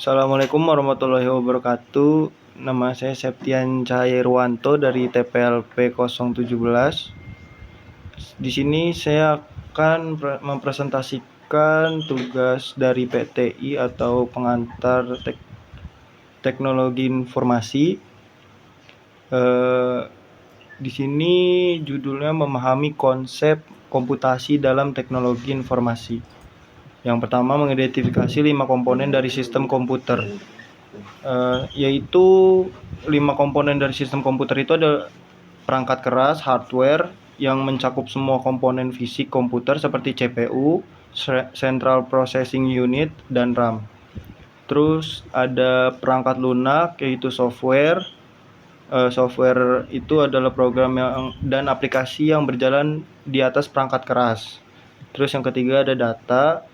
Assalamualaikum warahmatullahi wabarakatuh. Nama saya Septian Cahaya Irwanto dari TPLP 017. Di sini saya akan mempresentasikan tugas dari PTI atau pengantar teknologi informasi. Di sini judulnya memahami konsep komputasi dalam teknologi informasi. Yang pertama, mengidentifikasi 5 komponen dari sistem komputer. Yaitu 5 komponen dari sistem komputer itu ada perangkat keras, hardware, yang mencakup semua komponen fisik komputer seperti CPU, Central Processing Unit, dan RAM. Terus ada perangkat lunak, yaitu software. Software itu adalah program dan aplikasi yang berjalan di atas perangkat keras. Terus yang ketiga ada data.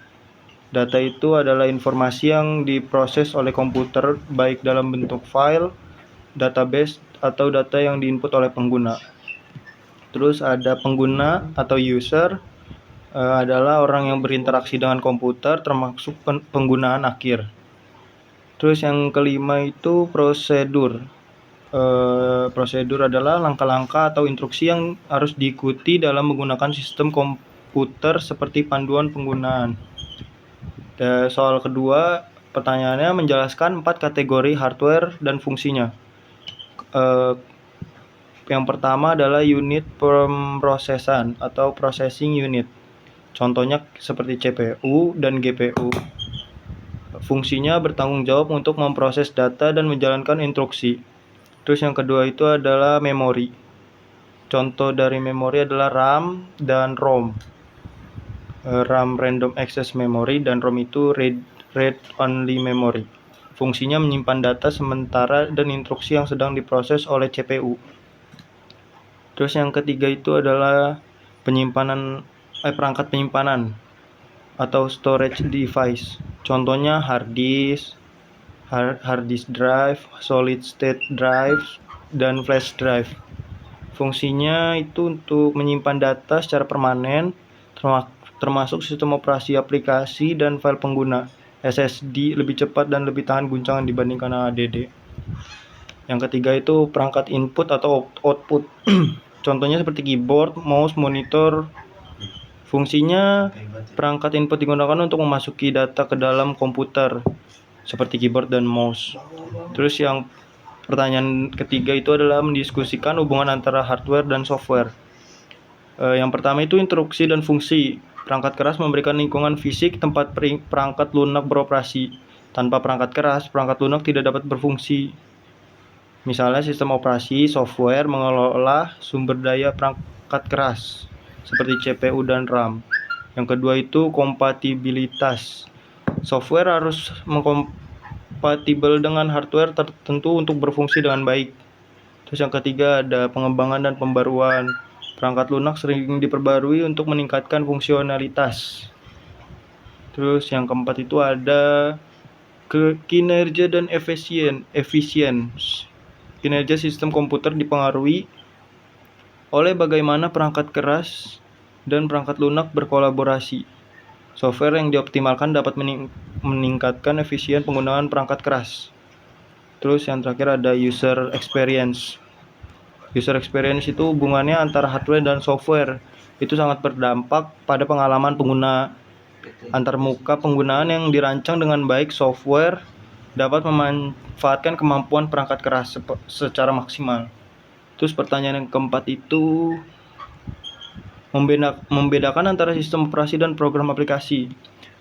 Data itu adalah informasi yang diproses oleh komputer baik dalam bentuk file, database, atau data yang diinput oleh pengguna. Terus ada pengguna atau user, adalah orang yang berinteraksi dengan komputer termasuk penggunaan akhir. Terus yang kelima itu prosedur. Prosedur adalah langkah-langkah atau instruksi yang harus diikuti dalam menggunakan sistem komputer seperti panduan penggunaan. Soal kedua, pertanyaannya menjelaskan 4 kategori hardware dan fungsinya. Yang pertama adalah unit pemrosesan atau processing unit. Contohnya seperti CPU dan GPU. Fungsinya bertanggung jawab untuk memproses data dan menjalankan instruksi. Terus yang kedua itu adalah memori. Contoh dari memori adalah RAM dan ROM. RAM random access memory dan ROM itu read only memory. Fungsinya menyimpan data sementara dan instruksi yang sedang diproses oleh CPU. Terus yang ketiga itu adalah perangkat penyimpanan atau storage device. Contohnya hard disk drive, solid state drive, dan flash drive. Fungsinya itu untuk menyimpan data secara permanen, termasuk sistem operasi aplikasi dan file pengguna. SSD lebih cepat dan lebih tahan guncangan dibandingkan HDD. Yang ketiga itu perangkat input atau output. Contohnya seperti keyboard, mouse, monitor. Fungsinya perangkat input digunakan untuk memasuki data ke dalam komputer seperti keyboard dan mouse. Terus yang pertanyaan ketiga itu adalah mendiskusikan hubungan antara hardware dan software. Yang pertama itu instruksi dan fungsi. Perangkat keras memberikan lingkungan fisik tempat perangkat lunak beroperasi. Tanpa perangkat keras, perangkat lunak tidak dapat berfungsi. Misalnya sistem operasi software mengelola sumber daya perangkat keras seperti CPU dan RAM. Yang kedua itu kompatibilitas. Software harus mengkompatibel dengan hardware tertentu untuk berfungsi dengan baik. Terus yang ketiga ada pengembangan dan pembaruan. Perangkat lunak sering diperbarui untuk meningkatkan fungsionalitas. Terus yang keempat itu ada kinerja dan efisien. Kinerja sistem komputer dipengaruhi oleh bagaimana perangkat keras dan perangkat lunak berkolaborasi. Software yang dioptimalkan dapat meningkatkan efisien penggunaan perangkat keras. Terus yang terakhir ada user experience. User experience itu hubungannya antara hardware dan software. Itu sangat berdampak pada pengalaman pengguna. Antarmuka penggunaan yang dirancang dengan baik software dapat memanfaatkan kemampuan perangkat keras secara maksimal. Terus pertanyaan yang keempat itu membedakan antara sistem operasi dan program aplikasi.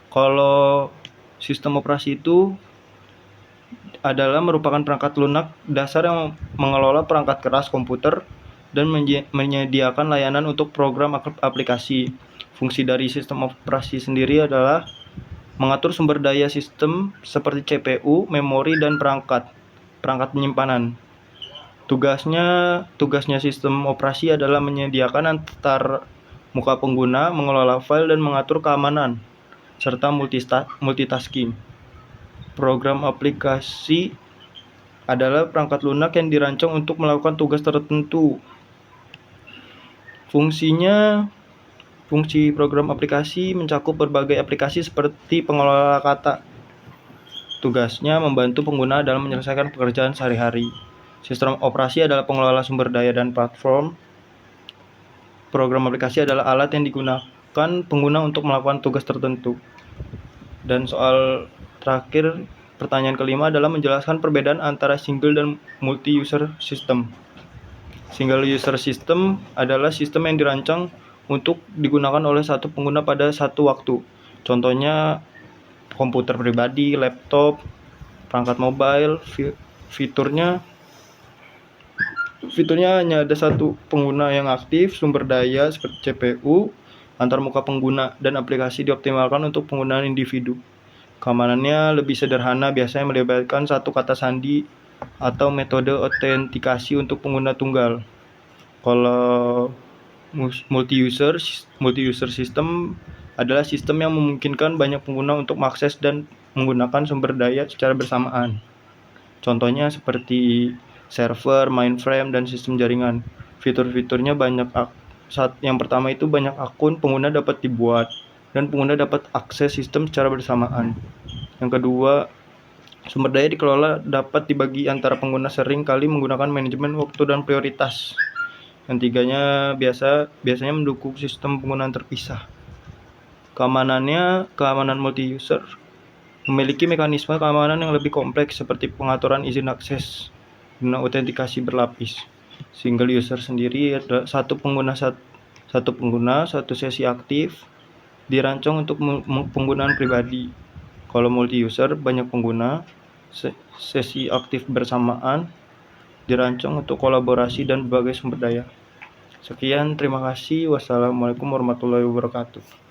Kalau sistem operasi itu adalah merupakan perangkat lunak dasar yang mengelola perangkat keras komputer dan menyediakan layanan untuk program aplikasi. Fungsi dari sistem operasi sendiri adalah mengatur sumber daya sistem seperti CPU, memori, dan perangkat penyimpanan. Tugasnya sistem operasi adalah menyediakan antar muka pengguna, mengelola file, dan mengatur keamanan, serta multitasking. Program aplikasi adalah perangkat lunak yang dirancang untuk melakukan tugas tertentu. Fungsi program aplikasi mencakup berbagai aplikasi seperti pengelola kata, Tugasnya membantu pengguna dalam menyelesaikan pekerjaan sehari-hari. Sistem operasi adalah pengelola sumber daya dan platform. Program aplikasi adalah alat yang digunakan pengguna untuk melakukan tugas tertentu. Dan soal terakhir, pertanyaan kelima adalah menjelaskan perbedaan antara single dan multi-user system. Single user system adalah sistem yang dirancang untuk digunakan oleh satu pengguna pada satu waktu. Contohnya komputer pribadi, laptop, perangkat mobile. Fiturnya hanya ada satu pengguna yang aktif. Sumber daya seperti CPU, antar muka pengguna, dan aplikasi dioptimalkan untuk penggunaan individu. Keamanannya lebih sederhana, biasanya melibatkan satu kata sandi atau metode autentikasi untuk pengguna tunggal. Kalau multi-user system adalah sistem yang memungkinkan banyak pengguna untuk mengakses dan menggunakan sumber daya secara bersamaan. Contohnya seperti server, mainframe, dan sistem jaringan. Fitur-fiturnya banyak. Yang pertama itu banyak akun pengguna dapat dibuat dan pengguna dapat akses sistem secara bersamaan. Yang kedua, sumber daya dikelola dapat dibagi antara pengguna, sering kali menggunakan manajemen waktu dan prioritas. Yang tiganya biasanya mendukung sistem penggunaan terpisah. Keamanan multi-user memiliki mekanisme keamanan yang lebih kompleks seperti pengaturan izin akses dan autentikasi berlapis. Single user sendiri ada satu pengguna, satu sesi aktif, dirancang untuk penggunaan pribadi. Kalau multi-user, banyak pengguna, sesi aktif bersamaan, dirancang untuk kolaborasi dan berbagai sumber daya. Sekian, terima kasih. Wassalamualaikum warahmatullahi wabarakatuh.